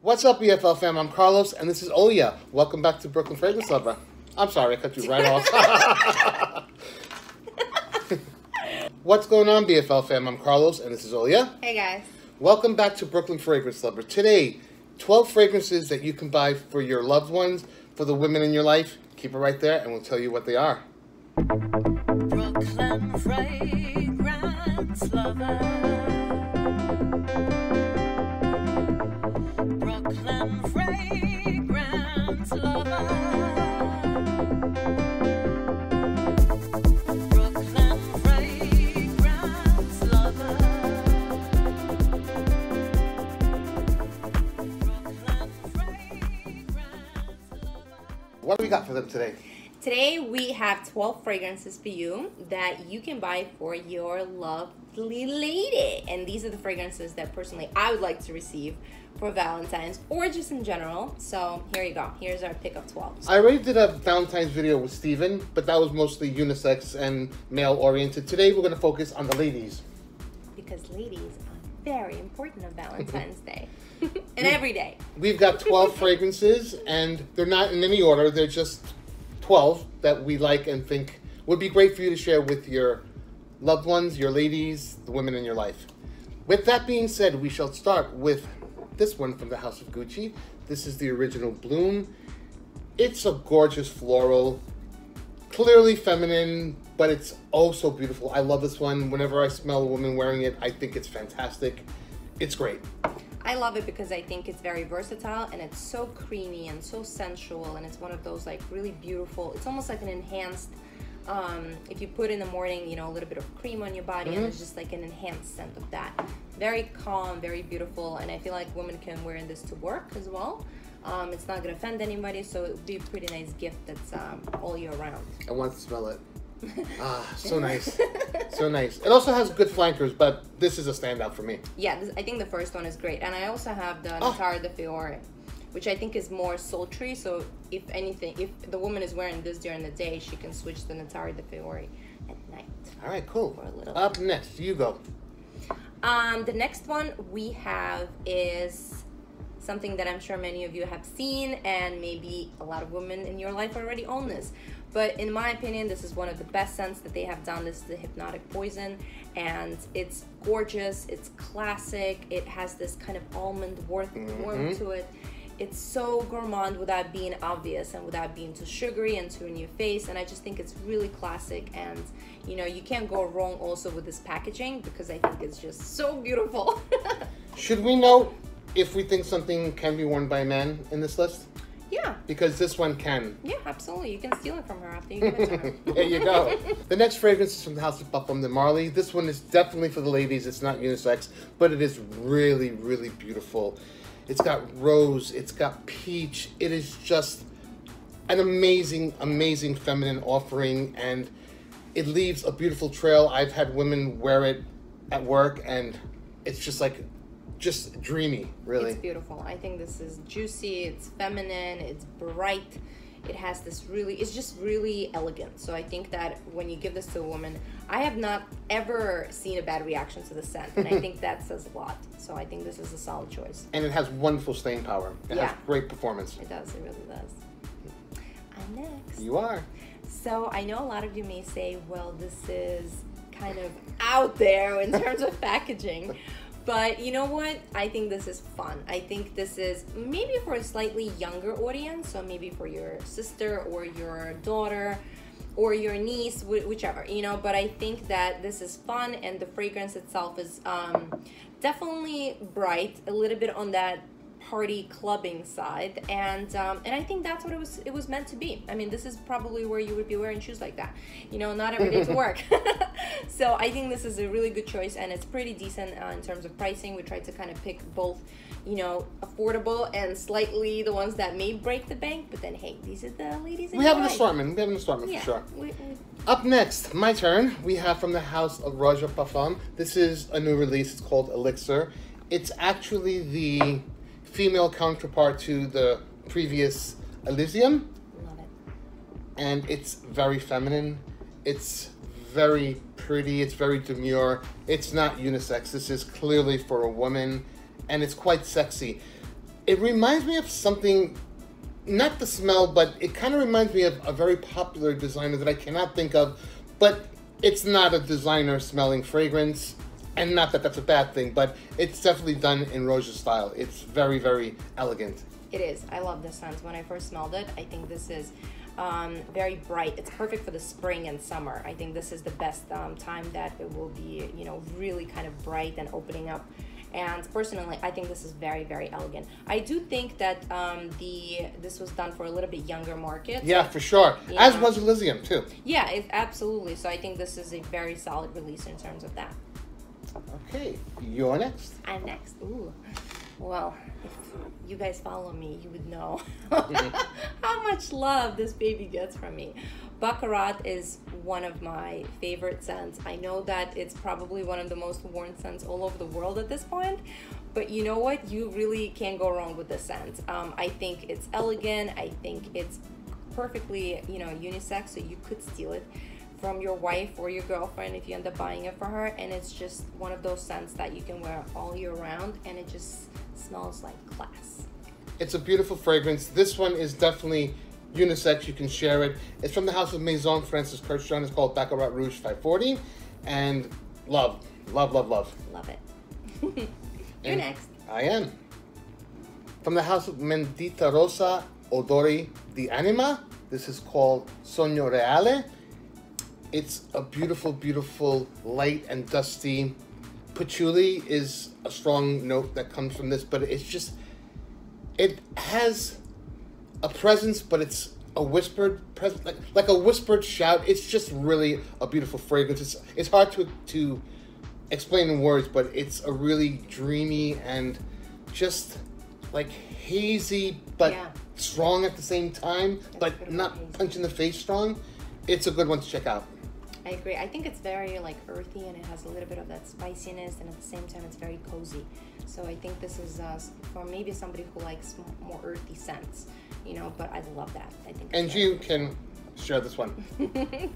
What's up, BFL fam? I'm Carlos, and this is Olya. Welcome back to Brooklyn Fragrance Lover. I'm sorry, I cut you right off. What's going on, BFL fam? I'm Carlos, and this is Olya. Hey, guys. Welcome back to Brooklyn Fragrance Lover. Today, 12 fragrances that you can buy for your loved ones, for the women in your life. Keep it right there, and we'll tell you what they are. Brooklyn Fragrance Lover. Brooklyn Fragrance Lover. Brooklyn Fragrance Lover. Brooklyn Fragrance Lover. What do we got for them today? Today we have 12 fragrances for you that you can buy for your lovely lady. And these are the fragrances that personally I would like to receive for Valentine's or just in general. So here you go. Here's our pick of 12. I already did a Valentine's video with Steven, but that was mostly unisex and male oriented. Today we're going to focus on the ladies. Because ladies are very important on Valentine's Day. And every day. We've got 12 fragrances, and they're not in any order. They're just 12 that we like and think would be great for you to share with your loved ones, your ladies, the women in your life. With that being said, we shall start with this one from the House of Gucci. This is the Original Bloom. It's a gorgeous floral, clearly feminine, but it's oh so beautiful. I love this one. Whenever I smell a woman wearing it, I think it's fantastic. It's great. I love it because I think it's very versatile and it's so creamy and so sensual, and it's one of those like really beautiful, it's almost like an enhanced, if you put in the morning, you know, a little bit of cream on your body, and it's just like an enhanced scent of that. Very calm, very beautiful, and I feel like women can wear this to work as well. It's not gonna offend anybody, so it would be a pretty nice gift that's all year round. I want to smell it. Ah, so nice. So nice. It also has good flankers, but this is a standout for me. Yeah, I think the first one is great. And I also have the Natara de Fiore, which I think is more sultry. So if anything, if the woman is wearing this during the day, she can switch to Natara de Fiore at night. All right, cool. For a little Up next, you go. The next one we have is something that I'm sure many of you have seen, and maybe a lot of women in your life already own this. But in my opinion, this is one of the best scents that they have done. This is the Hypnotic Poison, and it's gorgeous, it's classic, it has this kind of almond warmth to it. It's so gourmand without being obvious and without being too sugary and too in your face, and I just think it's really classic. And you know, you can't go wrong also with this packaging because I think it's just so beautiful. Should we note if we think something can be worn by a man in this list? Yeah. Because this one can. Yeah, absolutely. You can steal it from her after you give it to her. There you go. The next fragrance is from the House of Parfum de Marly. This one is definitely for the ladies. It's not unisex, but it is really, really beautiful. It's got rose. It's got peach. It is just an amazing, amazing feminine offering, and it leaves a beautiful trail. I've had women wear it at work, and it's just like, just dreamy, really. It's beautiful. I think this is juicy, it's feminine, it's bright. It has this really, it's just really elegant. So I think that when you give this to a woman, I have not ever seen a bad reaction to the scent. And I think that says a lot. So I think this is a solid choice. And it has wonderful staying power. It has great performance. It does, it really does. I'm next. You are. So I know a lot of you may say, well, this is kind of out there in terms of packaging. But you know what? I think this is fun. I think this is maybe for a slightly younger audience, so maybe for your sister or your daughter or your niece, whichever, you know. But I think that this is fun, and the fragrance itself is definitely bright, a little bit on that party clubbing side, and I think that's what it was meant to be. I mean, this is probably where you would be wearing shoes like that, you know, not every day to work. So I think this is a really good choice, and it's pretty decent in terms of pricing. We tried to kind of pick both, you know, affordable and slightly the ones that may break the bank, but then hey, these are the ladies in We have your an life. assortment. We have an assortment for sure. We Up next, my turn. We have from the House of Raja Parfum. This is a new release. It's called Elixir. It's actually the female counterpart to the previous Elysium. love it. And it's very feminine. It's very pretty. It's very demure. It's not unisex. This is clearly for a woman, and it's quite sexy. It reminds me of something, not the smell, but it kind of reminds me of a very popular designer that I cannot think of, but it's not a designer smelling fragrance, and not that that's a bad thing, but it's definitely done in Roja's style. It's very, very elegant. It is. I love this scent. When I first smelled it, I think this is very bright. It's perfect for the spring and summer. I think this is the best time that it will be, really kind of bright and opening up. And personally, I think this is very, very elegant. I do think that this was done for a little bit younger market. Yeah, for sure. Yeah. As was Elysium, too. Yeah, absolutely. So I think this is a very solid release in terms of that. Okay, you're next. I'm next. Ooh. Well, if you guys follow me, you would know how much love this baby gets from me. Baccarat is one of my favorite scents. I know that it's probably one of the most worn scents all over the world at this point, but you know what? You really can't go wrong with this scent. I think it's elegant. I think it's perfectly, unisex, so you could steal it from your wife or your girlfriend if you end up buying it for her, and it's just one of those scents that you can wear all year round, and it just smells like class. It's a beautiful fragrance. This one is definitely unisex. You can share it. It's from the house of Maison Francis Kirchjohn. It's called Baccarat Rouge 540, and love it. You're And next. I am from the house of Mendita Rosa Odori di Anima. This is called Sogno Reale. It's a beautiful, beautiful, light and dusty. Patchouli is a strong note that comes from this, but it has a presence, but it's a whispered presence, like a whispered shout. It's just really a beautiful fragrance. It's hard to explain in words, but it's a really dreamy and just like hazy, but strong at the same time, but not punch in the face strong. It's a good one to check out. I agree. I think it's very earthy, and it has a little bit of that spiciness, and at the same time it's very cozy. So I think this is for maybe somebody who likes more earthy scents, but I love that. I think. And you can share this one.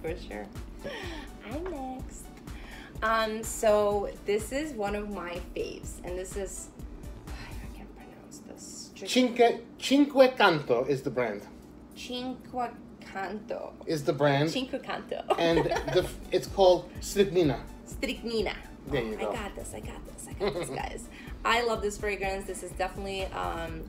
For sure. I'm next. So this is one of my faves, and this is, I can't pronounce this. Cinque Canto is the brand. Cinque Canto. Is the brand. Cinque Canto. And it's called Strychnina. Strychnina. There you go. I got this, guys. I love this fragrance. This is definitely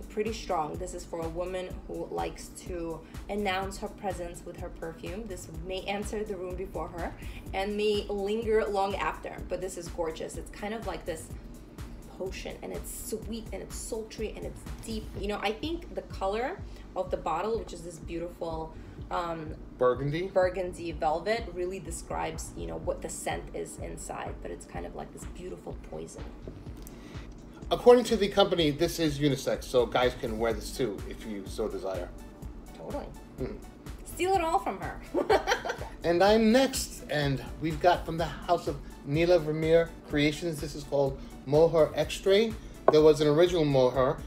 pretty strong. This is for a woman who likes to announce her presence with her perfume. This may enter the room before her and may linger long after, but this is gorgeous. It's kind of like this potion, and it's sweet, and it's sultry, and it's deep. I think the color of the bottle, which is this beautiful burgundy velvet, really describes what the scent is inside, but it's kind of like this beautiful poison. According to the company, this is unisex, so guys can wear this too if you so desire. Totally. Steal it all from her. And I'm next, and we've got from the house of Neela Premier Creations. This is called Mohair Extrait. There was an original Mohair,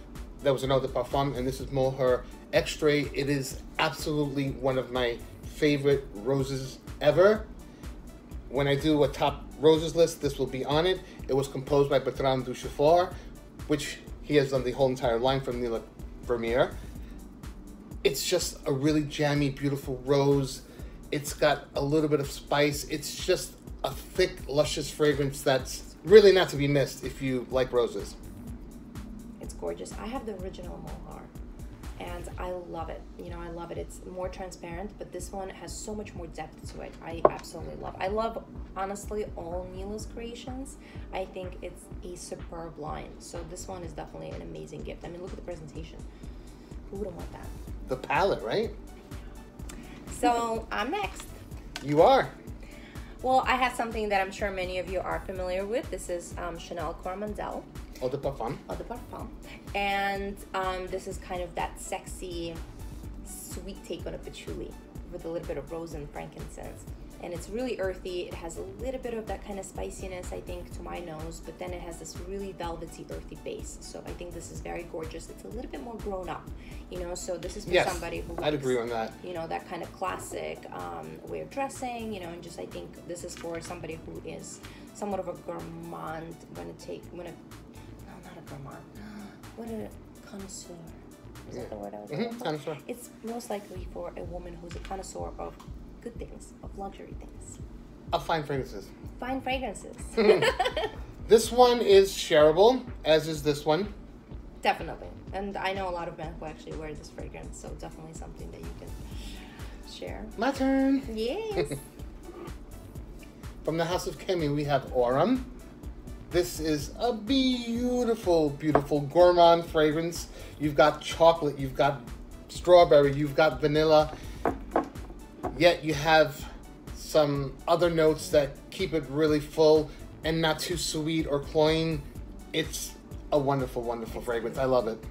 there was an Eau de Parfum, and this is Mohair Extrait. It is absolutely one of my favorite roses ever. When I do a top roses list, this will be on it. It was composed by Bertrand Duchefort, which he has done the whole entire line from Neela Premier. It's just a really jammy, beautiful rose. It's got a little bit of spice. It's just a thick, luscious fragrance that's really not to be missed if you like roses. It's gorgeous. I have the original Mohair, and I love it. I love it. It's more transparent, but this one has so much more depth to it. I absolutely love. I love, honestly, all Neela's creations. I think it's a superb line. So this one is definitely an amazing gift. I mean, look at the presentation. Who wouldn't want that? The palette, right? So I'm next. You are. Well, I have something that I'm sure many of you are familiar with. This is Chanel Coromandel. Eau de Parfum. Eau de Parfum. And this is kind of that sexy, sweet take on a patchouli with a little bit of rose and frankincense. And it's really earthy. It has a little bit of that kind of spiciness, I think, to my nose, but then it has this really velvety, earthy base. So I think this is very gorgeous. It's a little bit more grown up, so this is for somebody who likes, I'd agree on that. That kind of classic way of dressing, and just I think this is for somebody who is somewhat of a gourmand, not a gourmand. What a connoisseur. Is that the word I was looking for? Connoisseur. It's most likely for a woman who's a connoisseur of good things, of luxury things. Of fine fragrances. Fine fragrances. This one is shareable, as is this one. Definitely. And I know a lot of men who actually wear this fragrance, so definitely something that you can share. My turn. Yes. From the House of Chemi, we have Aurum. This is a beautiful, beautiful gourmand fragrance. You've got chocolate, you've got strawberry, you've got vanilla. Yet you have some other notes that keep it really full and not too sweet or cloying. It's a wonderful, wonderful fragrance. I love it.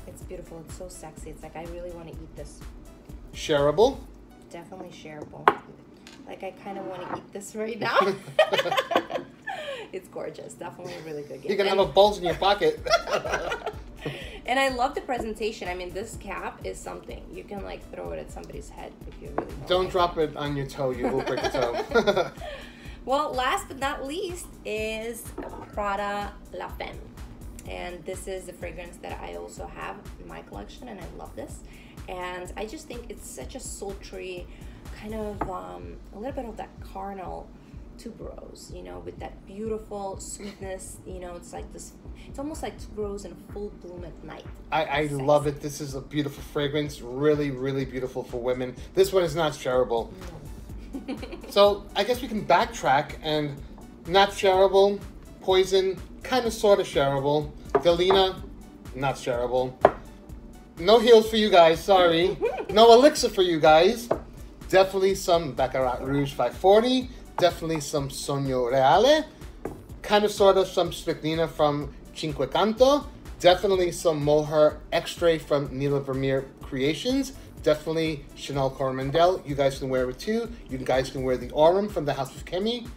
It's beautiful. It's so sexy. It's like, I really want to eat this. Shareable. Definitely shareable. Like, I kind of want to eat this right now. It's gorgeous. Definitely a really good gift. You're going to have a bulge in your pocket. And I love the presentation. I mean, this cap is something. You can, like, throw it at somebody's head if you really want. Don't drop it on your toe. You will break the toe. Well, last but not least is Prada La Femme. And this is the fragrance that I also have in my collection, and I love this. And I just think it's such a sultry, kind of a little bit of that carnal tuberose, you know, with that beautiful sweetness. You know, it's like this, it's almost like tuberose in full bloom at night. I love it. This is a beautiful fragrance. Really, really beautiful for women. This one is not shareable. No. So I guess we can backtrack and not shareable. Poison, kind of sort of shareable. Delina, not shareable. No heels for you guys, sorry. No elixir for you guys. Definitely some Baccarat Rouge 540. Definitely some Sogno Reale. Kind of sort of some Spiclina from Cinquecanto. Definitely some Mohair Extrait from Neela Premier Creations. Definitely Chanel Coromandel. You guys can wear it too. You guys can wear the Aurum from the House of Chemi.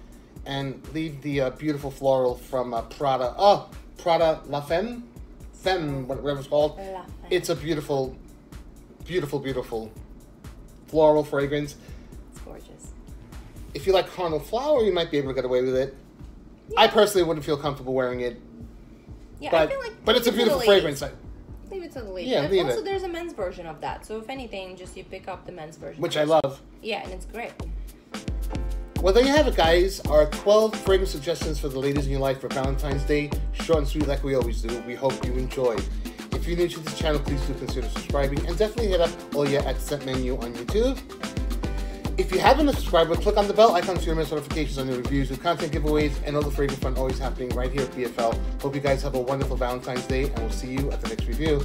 And leave the beautiful floral from Prada. Oh, Prada La Femme? Femme, whatever it's called. La Femme. It's a beautiful, beautiful, beautiful floral fragrance. It's gorgeous. If you like carnal flower, you might be able to get away with it. Yeah. I personally wouldn't feel comfortable wearing it. Yeah, But, I feel like but it's a leave it to the beautiful ladies. fragrance. Leave it to the ladies. Yeah, And leave also, it. there's a men's version of that. So if anything, just you pick up the men's version. Which I love. Yeah, and it's great. Well, there you have it, guys. Our 12 fragrance suggestions for the ladies in your life for Valentine's Day. Short and sweet like we always do. We hope you enjoy. If you're new to this channel, please do consider subscribing. And definitely hit up Olya at Scent Menu on YouTube. If you haven't subscribed, click on the bell icon to your notifications on new reviews, with content giveaways, and all the fragrance fun always happening right here at BFL. Hope you guys have a wonderful Valentine's Day, and we'll see you at the next review.